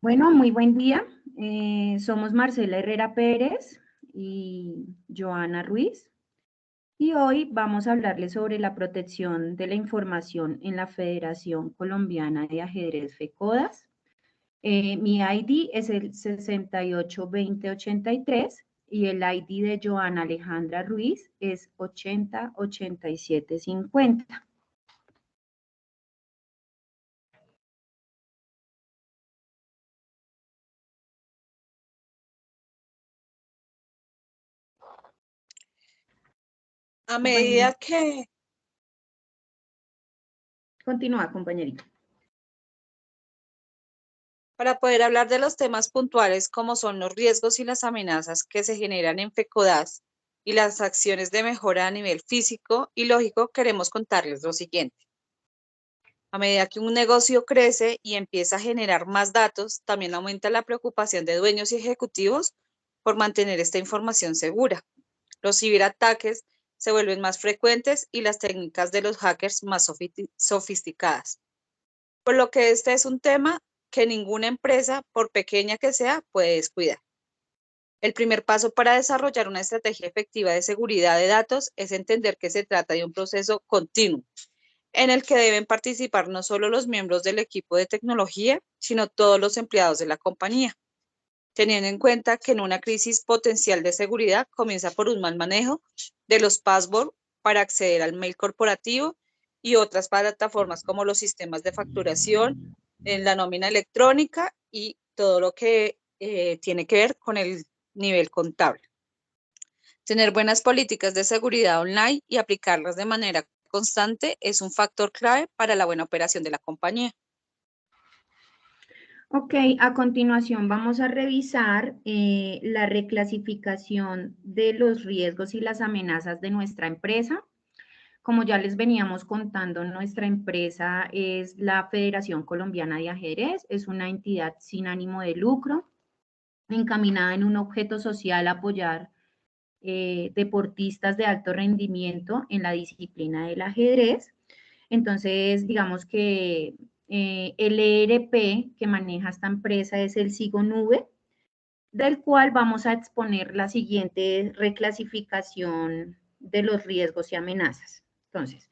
Bueno, muy buen día. Somos Marcela Herrera Pérez y Joana Ruiz. Y hoy vamos a hablarles sobre la protección de la información en la Federación Colombiana de Ajedrez FECODAS. Mi ID es el 682083 y el ID de Joana Alejandra Ruiz es 808750. A medida que... Continúa, compañerita. Para poder hablar de los temas puntuales como son los riesgos y las amenazas que se generan en FECODAS y las acciones de mejora a nivel físico y lógico, queremos contarles lo siguiente. A medida que un negocio crece y empieza a generar más datos, también aumenta la preocupación de dueños y ejecutivos por mantener esta información segura. Los ciberataques se vuelven más frecuentes y las técnicas de los hackers más sofisticadas. Por lo que este es un tema que ninguna empresa, por pequeña que sea, puede descuidar. El primer paso para desarrollar una estrategia efectiva de seguridad de datos es entender que se trata de un proceso continuo, en el que deben participar no solo los miembros del equipo de tecnología, sino todos los empleados de la compañía, teniendo en cuenta que en una crisis potencial de seguridad comienza por un mal manejo de los passwords para acceder al mail corporativo y otras plataformas como los sistemas de facturación, en la nómina electrónica y todo lo que tiene que ver con el nivel contable. Tener buenas políticas de seguridad online y aplicarlas de manera constante es un factor clave para la buena operación de la compañía. Ok, a continuación vamos a revisar la reclasificación de los riesgos y las amenazas de nuestra empresa. Como ya les veníamos contando, nuestra empresa es la Federación Colombiana de Ajedrez, es una entidad sin ánimo de lucro, encaminada en un objeto social, apoyar deportistas de alto rendimiento en la disciplina del ajedrez. Entonces, digamos que el ERP que maneja esta empresa es el Sigo Nube, del cual vamos a exponer la siguiente reclasificación de los riesgos y amenazas. Entonces,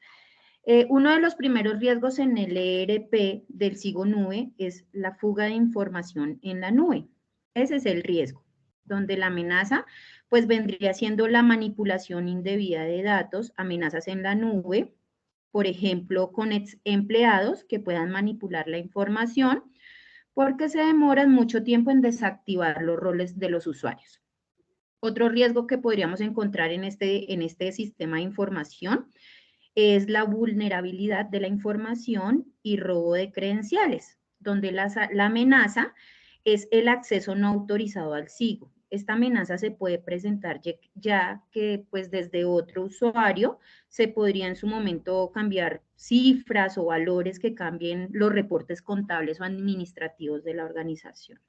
uno de los primeros riesgos en el ERP del Sigo Nube es la fuga de información en la nube. Ese es el riesgo, donde la amenaza pues vendría siendo la manipulación indebida de datos, amenazas en la nube, por ejemplo, con empleados que puedan manipular la información porque se demoran mucho tiempo en desactivar los roles de los usuarios. Otro riesgo que podríamos encontrar en este sistema de información es la vulnerabilidad de la información y robo de credenciales, donde la amenaza es el acceso no autorizado al SIGO. Esta amenaza se puede presentar ya que pues desde otro usuario se podría en su momento cambiar cifras o valores que cambien los reportes contables o administrativos de la organización.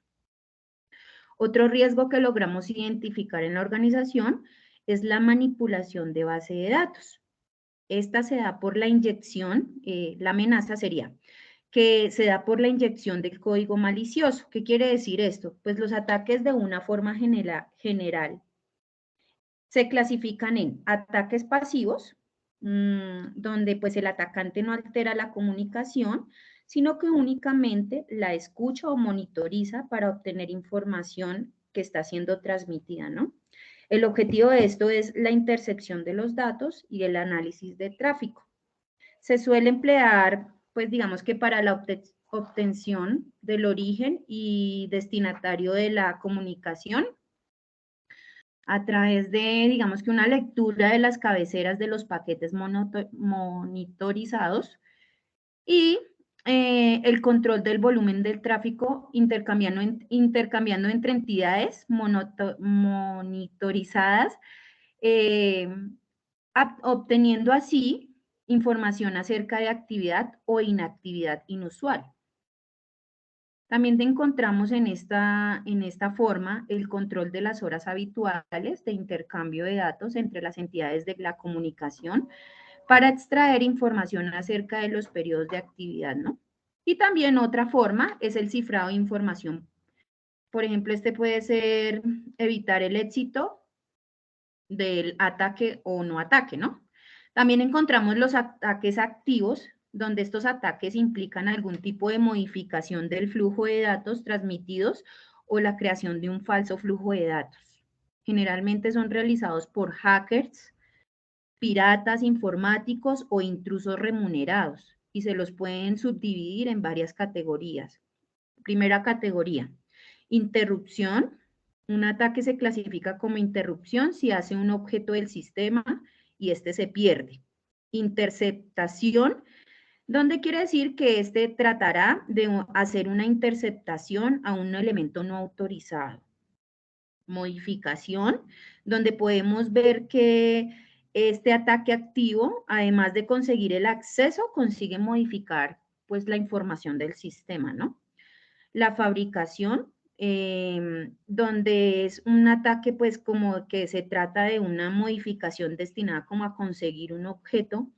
Otro riesgo que logramos identificar en la organización es la manipulación de base de datos. Esta se da por la inyección, la amenaza sería que se da por la inyección del código malicioso. ¿Qué quiere decir esto? Pues los ataques de una forma general se clasifican en ataques pasivos, donde pues el atacante no altera la comunicación, sino que únicamente la escucha o monitoriza para obtener información que está siendo transmitida, ¿no? El objetivo de esto es la intercepción de los datos y el análisis de tráfico. Se suele emplear, pues digamos que para la obtención del origen y destinatario de la comunicación, a través de, digamos que una lectura de las cabeceras de los paquetes monitorizados y el control del volumen del tráfico intercambiando entre entidades monitorizadas, obteniendo así información acerca de actividad o inactividad inusual. También encontramos en esta forma el control de las horas habituales de intercambio de datos entre las entidades de la comunicación para extraer información acerca de los periodos de actividad, ¿no? Y también otra forma es el cifrado de información Por ejemplo, este puede ser evitar el éxito del ataque o no ataque, ¿no? También encontramos los ataques activos, donde estos ataques implican algún tipo de modificación del flujo de datos transmitidos o la creación de un falso flujo de datos. Generalmente son realizados por hackers, piratas informáticos o intrusos remunerados y se los pueden subdividir en varias categorías. Primera categoría, interrupción. Un ataque se clasifica como interrupción si hace un objeto del sistema y este se pierde. Interceptación, donde quiere decir que este tratará de hacer una interceptación a un elemento no autorizado. Modificación, donde podemos ver que este ataque activo, además de conseguir el acceso, consigue modificar pues la información del sistema, ¿no? La fabricación, donde es un ataque pues como que se trata de una modificación destinada como a conseguir un objeto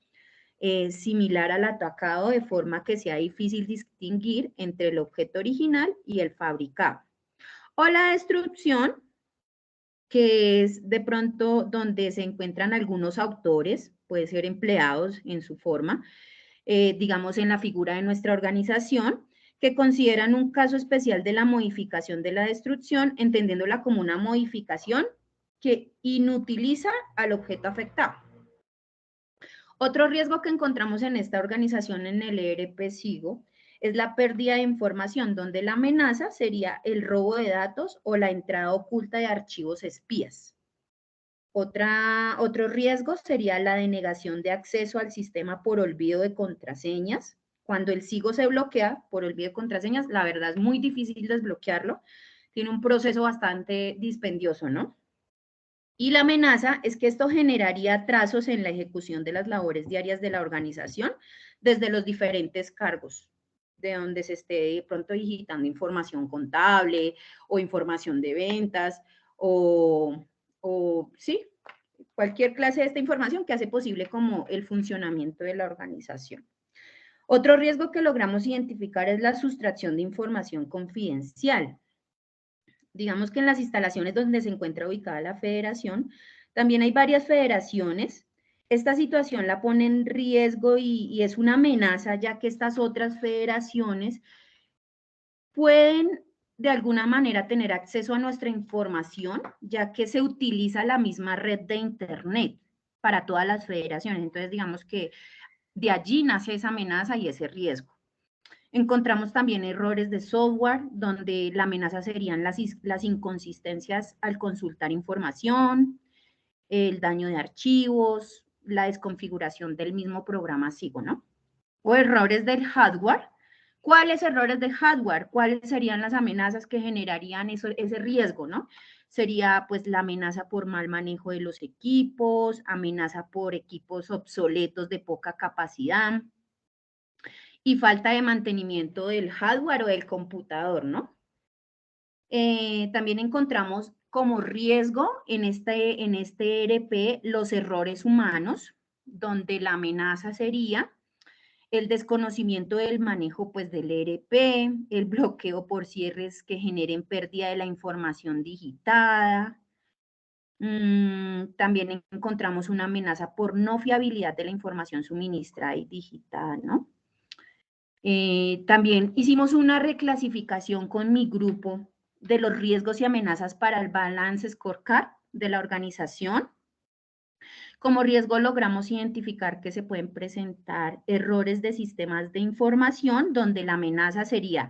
similar al atacado de forma que sea difícil distinguir entre el objeto original y el fabricado. O la destrucción, que es de pronto donde se encuentran algunos autores, puede ser empleados en su forma, digamos en la figura de nuestra organización, que consideran un caso especial de la modificación de la destrucción, entendiéndola como una modificación que inutiliza al objeto afectado. Otro riesgo que encontramos en esta organización en el ERP-SIGO es la pérdida de información, donde la amenaza sería el robo de datos o la entrada oculta de archivos espías. Otro riesgo sería la denegación de acceso al sistema por olvido de contraseñas. Cuando el SIGO se bloquea por olvido de contraseñas, la verdad es muy difícil desbloquearlo. Tiene un proceso bastante dispendioso, ¿no? Y la amenaza es que esto generaría atrasos en la ejecución de las labores diarias de la organización desde los diferentes cargos, de donde se esté de pronto digitando información contable o información de ventas o sí, cualquier clase de esta información que hace posible como el funcionamiento de la organización. Otro riesgo que logramos identificar es la sustracción de información confidencial. Digamos que en las instalaciones donde se encuentra ubicada la federación, también hay varias federaciones. Esta situación la pone en riesgo y es una amenaza, ya que estas otras federaciones pueden de alguna manera tener acceso a nuestra información, ya que se utiliza la misma red de Internet para todas las federaciones. Entonces, digamos que de allí nace esa amenaza y ese riesgo. Encontramos también errores de software, donde la amenaza serían las inconsistencias al consultar información, el daño de archivos, la desconfiguración del mismo programa SIGO, ¿no? O errores del hardware. ¿Cuáles errores de hardware? ¿Cuáles serían las amenazas que generarían ese riesgo, no? Sería pues la amenaza por mal manejo de los equipos, amenaza por equipos obsoletos de poca capacidad y falta de mantenimiento del hardware o del computador, ¿no? También encontramos como riesgo en este ERP los errores humanos, donde la amenaza sería el desconocimiento del manejo pues, del ERP, el bloqueo por cierres que generen pérdida de la información digitada. También encontramos una amenaza por no fiabilidad de la información suministrada y digital, ¿no? También hicimos una reclasificación con mi grupo de los riesgos y amenazas para el Balance Scorecard de la organización. Como riesgo logramos identificar que se pueden presentar errores de sistemas de información donde la amenaza sería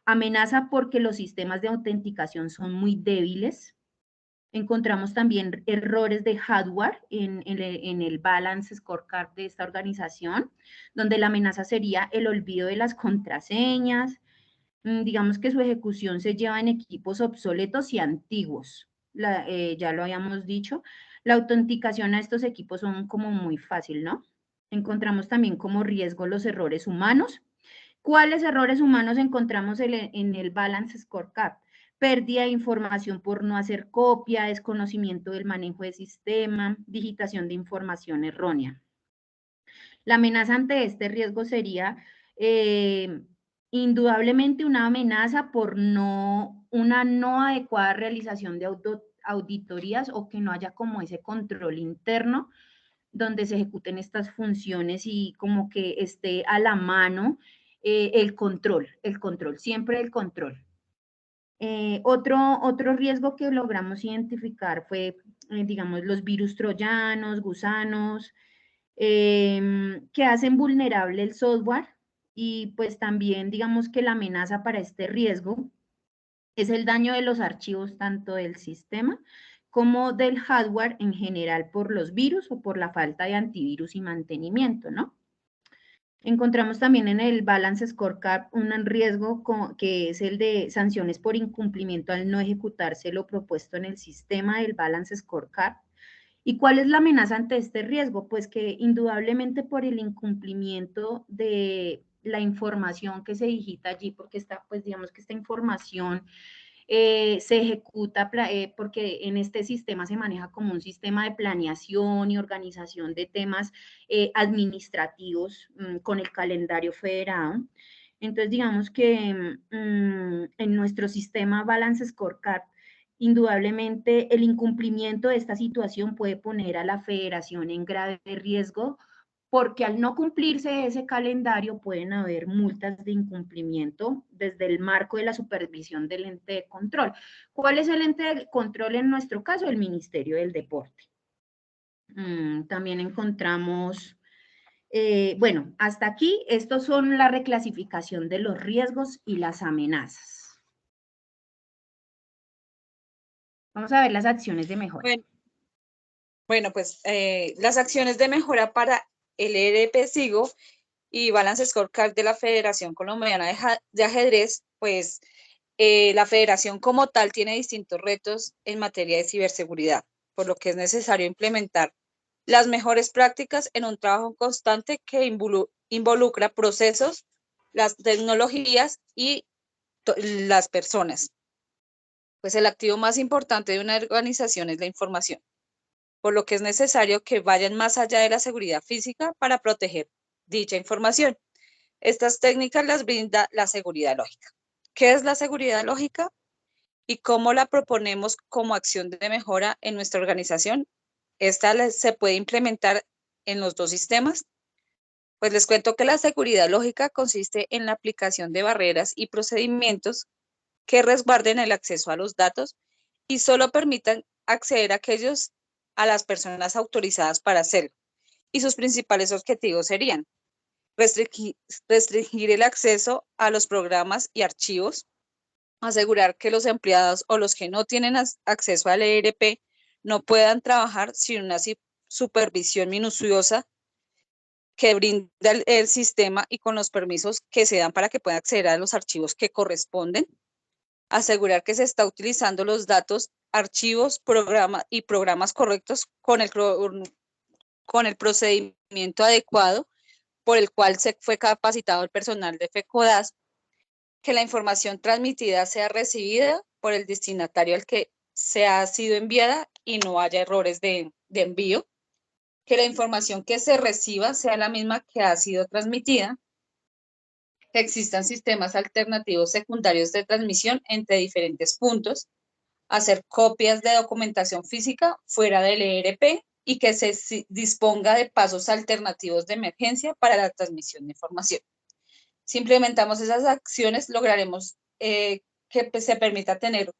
amenaza porque los sistemas de autenticación son muy débiles. Encontramos también errores de hardware en el Balance Scorecard de esta organización, donde la amenaza sería el olvido de las contraseñas. Digamos que su ejecución se lleva en equipos obsoletos y antiguos. Ya lo habíamos dicho. La autenticación a estos equipos son como muy fácil, ¿no? Encontramos también como riesgo los errores humanos. ¿Cuáles errores humanos encontramos en el Balance Scorecard? Pérdida de información por no hacer copia, desconocimiento del manejo de sistema, digitación de información errónea. La amenaza ante este riesgo sería indudablemente una amenaza por una no adecuada realización de auditorías o que no haya como ese control interno donde se ejecuten estas funciones y como que esté a la mano el control, siempre el control. Otro riesgo que logramos identificar fue, digamos, los virus troyanos, gusanos, que hacen vulnerable el software y pues también digamos que la amenaza para este riesgo es el daño de los archivos tanto del sistema como del hardware en general por los virus o por la falta de antivirus y mantenimiento, ¿no? Encontramos también en el Balance Scorecard un riesgo que es el de sanciones por incumplimiento al no ejecutarse lo propuesto en el sistema del Balance Scorecard. ¿Y cuál es la amenaza ante este riesgo? Pues que indudablemente por el incumplimiento de la información que se digita allí, porque está, pues digamos que esta información se ejecuta porque en este sistema se maneja como un sistema de planeación y organización de temas administrativos con el calendario federado. Entonces, digamos que en nuestro sistema Balance Scorecard, indudablemente el incumplimiento de esta situación puede poner a la federación en grave riesgo porque al no cumplirse ese calendario pueden haber multas de incumplimiento desde el marco de la supervisión del ente de control. ¿Cuál es el ente de control en nuestro caso? El Ministerio del Deporte. También encontramos, bueno, hasta aquí, estos son la reclasificación de los riesgos y las amenazas. Vamos a ver las acciones de mejora. Bueno, pues las acciones de mejora para el ERP SIGO y Balance Scorecard de la Federación Colombiana de Ajedrez, pues la federación como tal tiene distintos retos en materia de ciberseguridad, por lo que es necesario implementar las mejores prácticas en un trabajo constante que involucra procesos, las tecnologías y las personas. Pues el activo más importante de una organización es la información, por lo que es necesario que vayan más allá de la seguridad física para proteger dicha información. Estas técnicas las brinda la seguridad lógica. ¿Qué es la seguridad lógica y cómo la proponemos como acción de mejora en nuestra organización? Esta se puede implementar en los dos sistemas. Pues les cuento que la seguridad lógica consiste en la aplicación de barreras y procedimientos que resguarden el acceso a los datos y solo permitan acceder a las personas autorizadas para hacerlo. Y sus principales objetivos serían restringir el acceso a los programas y archivos, asegurar que los empleados o los que no tienen acceso al ERP no puedan trabajar sin una supervisión minuciosa que brinda el sistema y con los permisos que se dan para que puedan acceder a los archivos que corresponden, asegurar que se está utilizando los datos, archivos, programas correctos con el procedimiento adecuado por el cual se fue capacitado el personal de FECODAS, que la información transmitida sea recibida por el destinatario al que se ha sido enviada y no haya errores de envío, que la información que se reciba sea la misma que ha sido transmitida, que existan sistemas alternativos secundarios de transmisión entre diferentes puntos, hacer copias de documentación física fuera del ERP y que se disponga de pasos alternativos de emergencia para la transmisión de información. Si implementamos esas acciones, lograremos que se permita tener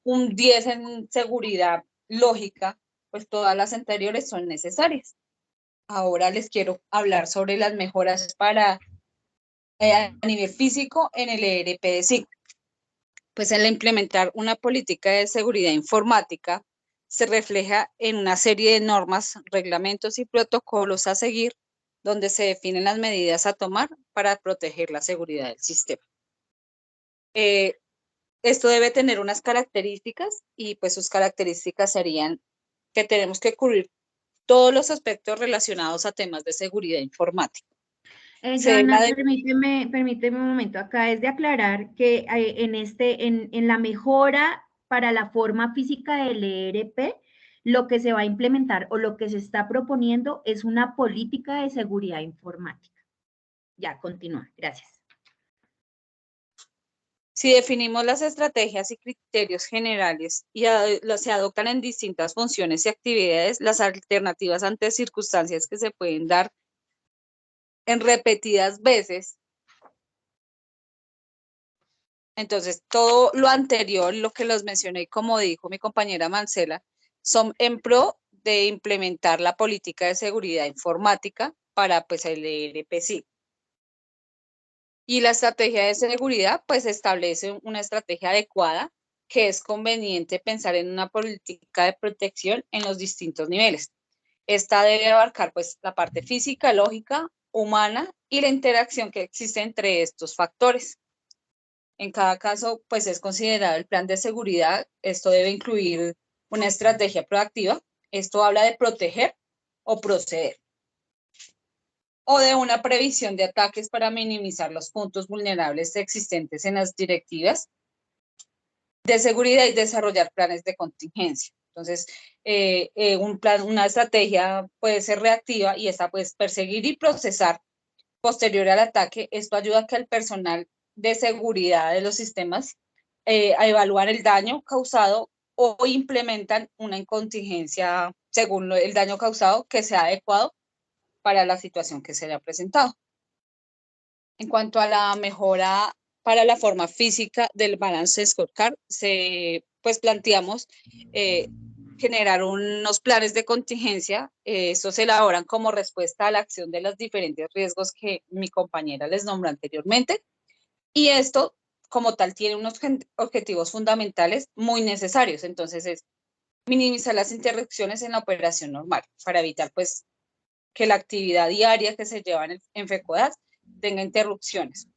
un 10 en seguridad lógica, pues todas las anteriores son necesarias. Ahora les quiero hablar sobre las mejoras para a nivel físico en el ERP de SIG. Pues el implementar una política de seguridad informática se refleja en una serie de normas, reglamentos y protocolos a seguir, donde se definen las medidas a tomar para proteger la seguridad del sistema. Esto debe tener unas características y pues sus características serían que tenemos que cubrir todos los aspectos relacionados a temas de seguridad informática. Joana, permíteme un momento. Acá es de aclarar que en la mejora para la forma física del ERP, lo que se va a implementar o lo que se está proponiendo es una política de seguridad informática. Ya, continúa. Gracias. Si definimos las estrategias y criterios generales y se adoptan en distintas funciones y actividades, las alternativas ante circunstancias que se pueden dar en repetidas veces. Entonces, todo lo anterior, lo que los mencioné, como dijo mi compañera Marcela, son en pro de implementar la política de seguridad informática para pues, el ERPC. Y la estrategia de seguridad pues establece una estrategia adecuada que es conveniente pensar en una política de protección en los distintos niveles. Esta debe abarcar pues la parte física, lógica, humana y la interacción que existe entre estos factores. En cada caso, pues es considerado el plan de seguridad. Esto debe incluir una estrategia proactiva. Esto habla de proteger o proceder. O de una previsión de ataques para minimizar los puntos vulnerables existentes en las directivas de seguridad y desarrollar planes de contingencia. Entonces, una estrategia puede ser reactiva y esta puede perseguir y procesar posterior al ataque. Esto ayuda a que el personal de seguridad de los sistemas a evaluar el daño causado o implementan una contingencia según el daño causado que sea adecuado para la situación que se haya presentado. En cuanto a la mejora para la forma física del Balance Scorecard, pues planteamos generar unos planes de contingencia. Estos se elaboran como respuesta a la acción de los diferentes riesgos que mi compañera les nombró anteriormente. Y esto, como tal, tiene unos objetivos fundamentales muy necesarios. Entonces, es minimizar las interrupciones en la operación normal para evitar, pues, que la actividad diaria que se lleva en FECODAS tenga interrupciones.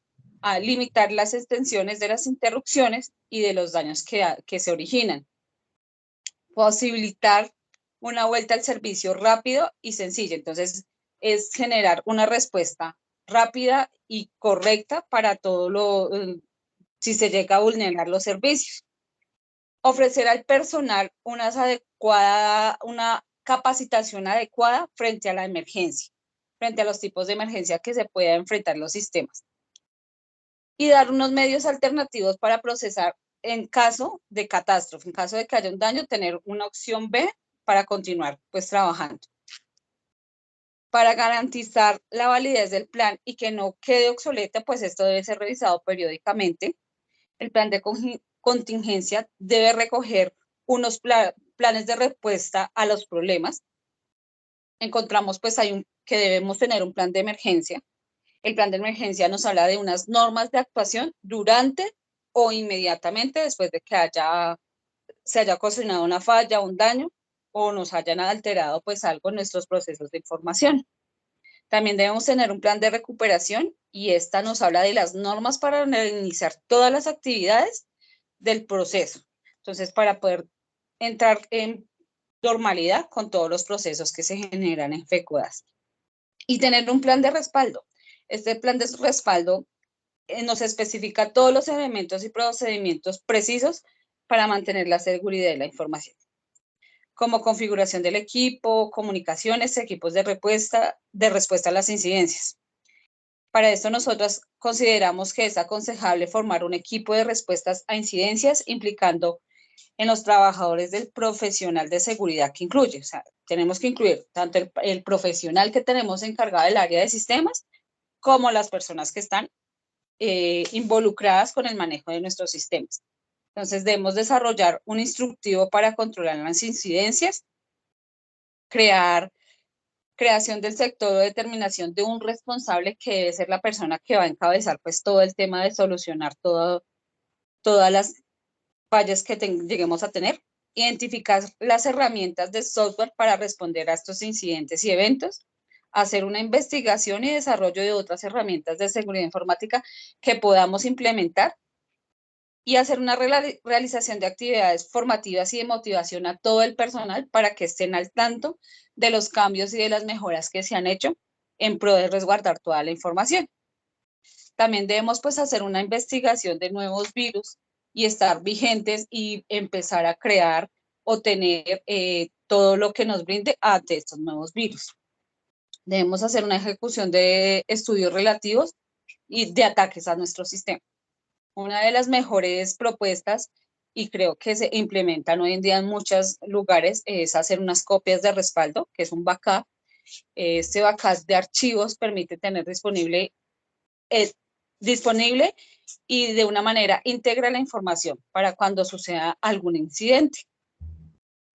A limitar las extensiones de las interrupciones y de los daños que se originan. Posibilitar una vuelta al servicio rápido y sencillo. Entonces, es generar una respuesta rápida y correcta para si se llega a vulnerar los servicios. Ofrecer al personal una capacitación adecuada frente a la emergencia, frente a los tipos de emergencia que se puedan enfrentar los sistemas. Y dar unos medios alternativos para procesar en caso de catástrofe, en caso de que haya un daño, tener una opción B para continuar pues trabajando. Para garantizar la validez del plan y que no quede obsoleta, pues esto debe ser revisado periódicamente. El plan de contingencia debe recoger unos planes de respuesta a los problemas. Encontramos pues que debemos tener un plan de emergencia. El plan de emergencia nos habla de unas normas de actuación durante o inmediatamente después de que se haya ocasionado una falla, un daño o nos hayan alterado pues algo en nuestros procesos de información. También debemos tener un plan de recuperación y esta nos habla de las normas para iniciar todas las actividades del proceso. Entonces, para poder entrar en normalidad con todos los procesos que se generan en FECODAS. Y tener un plan de respaldo. Este plan de respaldo nos especifica todos los elementos y procedimientos precisos para mantener la seguridad de la información, como configuración del equipo, comunicaciones, equipos de respuesta a las incidencias. Para esto nosotros consideramos que es aconsejable formar un equipo de respuestas a incidencias implicando en los trabajadores del profesional de seguridad que incluye. O sea, tenemos que incluir tanto el profesional que tenemos encargado del área de sistemas como las personas que están involucradas con el manejo de nuestros sistemas. Entonces, debemos desarrollar un instructivo para controlar las incidencias, creación del sector o determinación de un responsable que debe ser la persona que va a encabezar pues todo el tema de solucionar todas las fallas que lleguemos a tener, identificar las herramientas de software para responder a estos incidentes y eventos, hacer una investigación y desarrollo de otras herramientas de seguridad informática que podamos implementar y hacer una realización de actividades formativas y de motivación a todo el personal para que estén al tanto de los cambios y de las mejoras que se han hecho en pro de resguardar toda la información. También debemos pues hacer una investigación de nuevos virus y estar vigentes y empezar a crear o tener todo lo que nos brinde ante estos nuevos virus. Debemos hacer una ejecución de estudios relativos y de ataques a nuestro sistema. Una de las mejores propuestas, y creo que se implementan hoy en día en muchos lugares, es hacer unas copias de respaldo, que es un backup. Este backup de archivos permite tener eh, disponible y de una manera íntegra la información para cuando suceda algún incidente.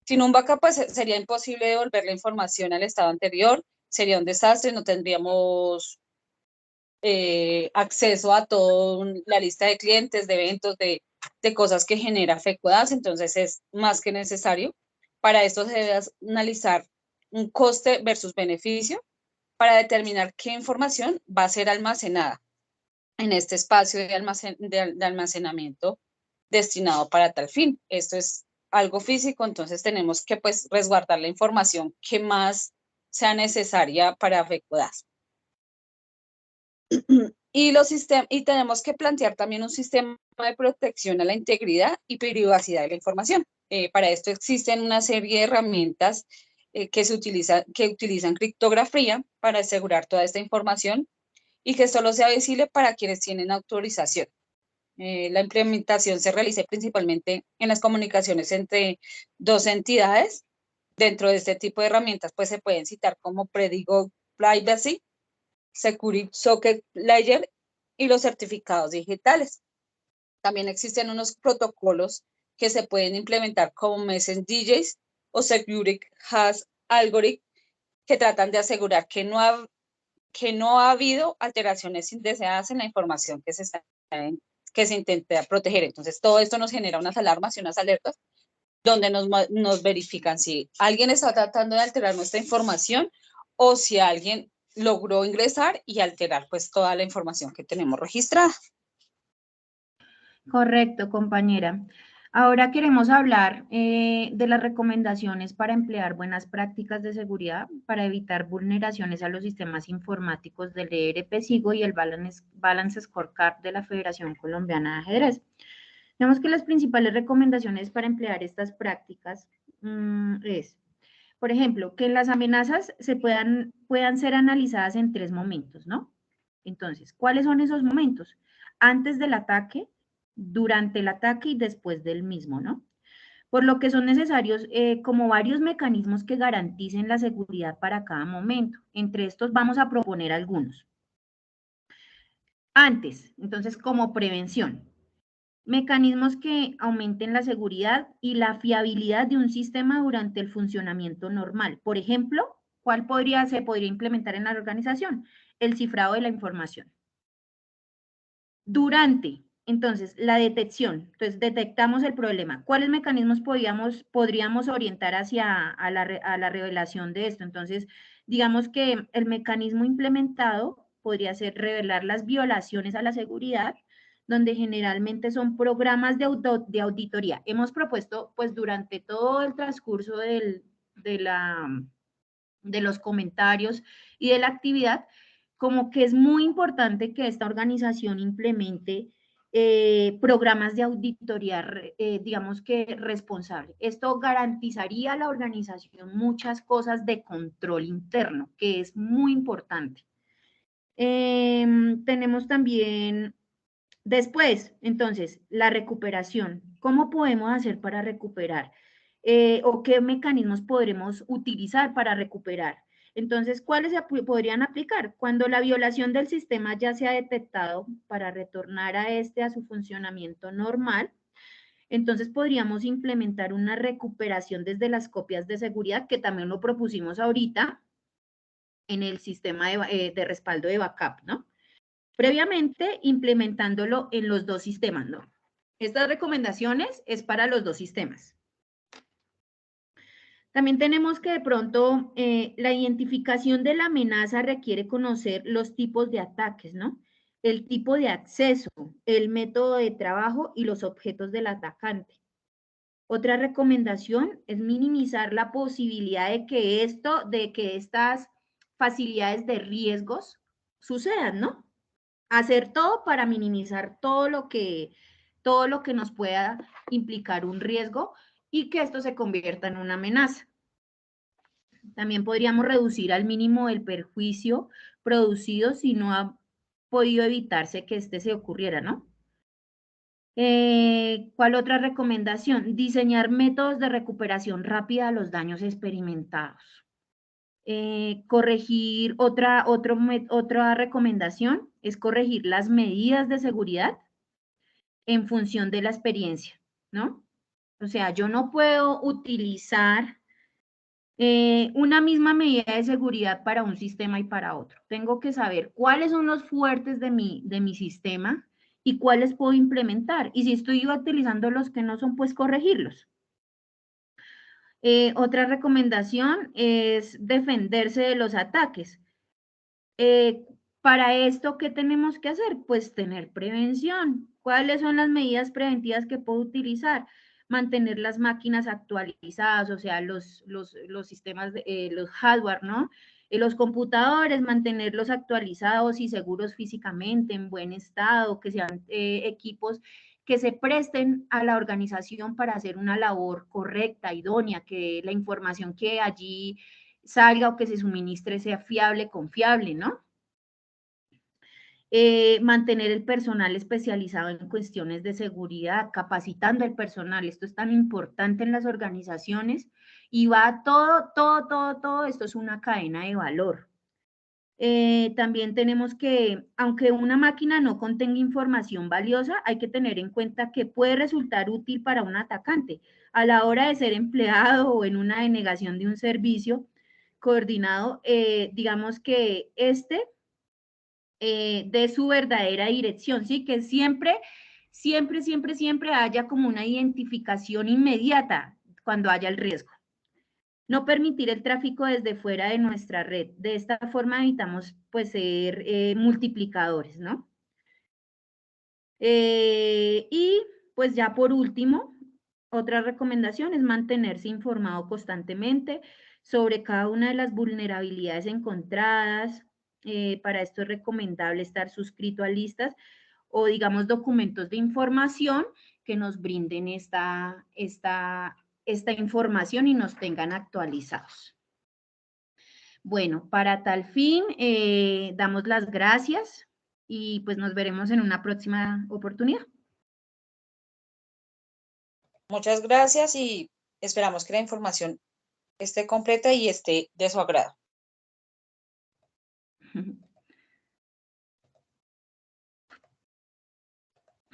Sin un backup, pues sería imposible devolver la información al estado anterior, sería un desastre, no tendríamos acceso a toda la lista de clientes, de eventos, de cosas que genera FECODAS, entonces es más que necesario. Para esto se debe analizar un coste versus beneficio para determinar qué información va a ser almacenada en este espacio de almacenamiento destinado para tal fin. Esto es algo físico, entonces tenemos que pues resguardar la información que más sea necesaria para FECODAS. Y tenemos que plantear también un sistema de protección a la integridad y privacidad de la información. Para esto existen una serie de herramientas que utilizan criptografía para asegurar toda esta información y que solo sea visible para quienes tienen autorización. La implementación se realiza principalmente en las comunicaciones entre dos entidades. Dentro de este tipo de herramientas, pues se pueden citar como Predigo Privacy, Security Socket Layer y los certificados digitales. También existen unos protocolos que se pueden implementar como MessengerDJs o Security Hash Algorithm que tratan de asegurar que no ha habido alteraciones indeseadas en la información que se intenta proteger. Entonces, todo esto nos genera unas alarmas y unas alertas donde nos verifican si alguien está tratando de alterar nuestra información o si alguien logró ingresar y alterar pues toda la información que tenemos registrada. Correcto, compañera. Ahora queremos hablar de las recomendaciones para emplear buenas prácticas de seguridad para evitar vulneraciones a los sistemas informáticos del ERP-SIGO y el Balance Scorecard de la Federación Colombiana de Ajedrez. Vemos que las principales recomendaciones para emplear estas prácticas es, por ejemplo, que las amenazas puedan ser analizadas en 3 momentos, ¿no? Entonces, ¿cuáles son esos momentos? Antes del ataque, durante el ataque y después del mismo, ¿no? Por lo que son necesarios como varios mecanismos que garanticen la seguridad para cada momento. Entre estos vamos a proponer algunos. Antes, entonces, como prevención, mecanismos que aumenten la seguridad y la fiabilidad de un sistema durante el funcionamiento normal. Por ejemplo, ¿cuál se podría implementar en la organización? El cifrado de la información. Durante, entonces, la detección. Entonces, detectamos el problema. ¿Cuáles mecanismos podríamos orientar hacia la revelación de esto? Entonces, digamos que el mecanismo implementado podría ser revelar las violaciones a la seguridad, donde generalmente son programas de auditoría. Hemos propuesto, pues, durante todo el transcurso de los comentarios y de la actividad, como que es muy importante que esta organización implemente programas de auditoría, digamos que responsable. Esto garantizaría a la organización muchas cosas de control interno, que es muy importante. Tenemos también, después, entonces, la recuperación. ¿Cómo podemos hacer para recuperar? ¿O qué mecanismos podremos utilizar para recuperar? Entonces, ¿cuáles se podrían aplicar? Cuando la violación del sistema ya se ha detectado para retornar a su funcionamiento normal, entonces podríamos implementar una recuperación desde las copias de seguridad, que también lo propusimos ahorita en el sistema de respaldo de backup, ¿no? Previamente implementándolo en los dos sistemas, ¿no? Estas recomendaciones es para los dos sistemas. También tenemos que de pronto la identificación de la amenaza requiere conocer los tipos de ataques, ¿no? El tipo de acceso, el método de trabajo y los objetos del atacante. Otra recomendación es minimizar la posibilidad de que estas facilidades de riesgos sucedan, ¿no? Hacer todo para minimizar todo lo que nos pueda implicar un riesgo y que esto se convierta en una amenaza. También podríamos reducir al mínimo el perjuicio producido si no ha podido evitarse que se ocurriera, ¿no? ¿Cuál otra recomendación? Diseñar métodos de recuperación rápida de los daños experimentados. Corregir, otra recomendación es corregir las medidas de seguridad en función de la experiencia, ¿no? O sea, yo no puedo utilizar una misma medida de seguridad para un sistema y para otro. Tengo que saber cuáles son los fuertes de mi sistema y cuáles puedo implementar. Y si estoy utilizando los que no son, pues corregirlos. Otra recomendación es defenderse de los ataques. Para esto, ¿qué tenemos que hacer? Pues tener prevención. ¿Cuáles son las medidas preventivas que puedo utilizar? Mantener las máquinas actualizadas, o sea, los sistemas, los hardware, ¿no? Los computadores, mantenerlos actualizados y seguros físicamente, en buen estado, que sean equipos que se presten a la organización para hacer una labor correcta, idónea, que la información que allí salga o que se suministre sea fiable, confiable, ¿no? Mantener el personal especializado en cuestiones de seguridad, capacitando el personal, esto es tan importante en las organizaciones y va todo, esto es una cadena de valor. También tenemos que, aunque una máquina no contenga información valiosa, hay que tener en cuenta que puede resultar útil para un atacante a la hora de ser empleado o en una denegación de un servicio coordinado, digamos que de su verdadera dirección, ¿sí? Que siempre haya como una identificación inmediata cuando haya el riesgo. No permitir el tráfico desde fuera de nuestra red. De esta forma evitamos pues ser multiplicadores, ¿no? Y pues ya por último, otra recomendación es mantenerse informado constantemente sobre cada una de las vulnerabilidades encontradas. Para esto es recomendable estar suscrito a listas o digamos documentos de información que nos brinden esta información y nos tengan actualizados. Bueno, para tal fin, damos las gracias y pues nos veremos en una próxima oportunidad. Muchas gracias y esperamos que la información esté completa y esté de su agrado.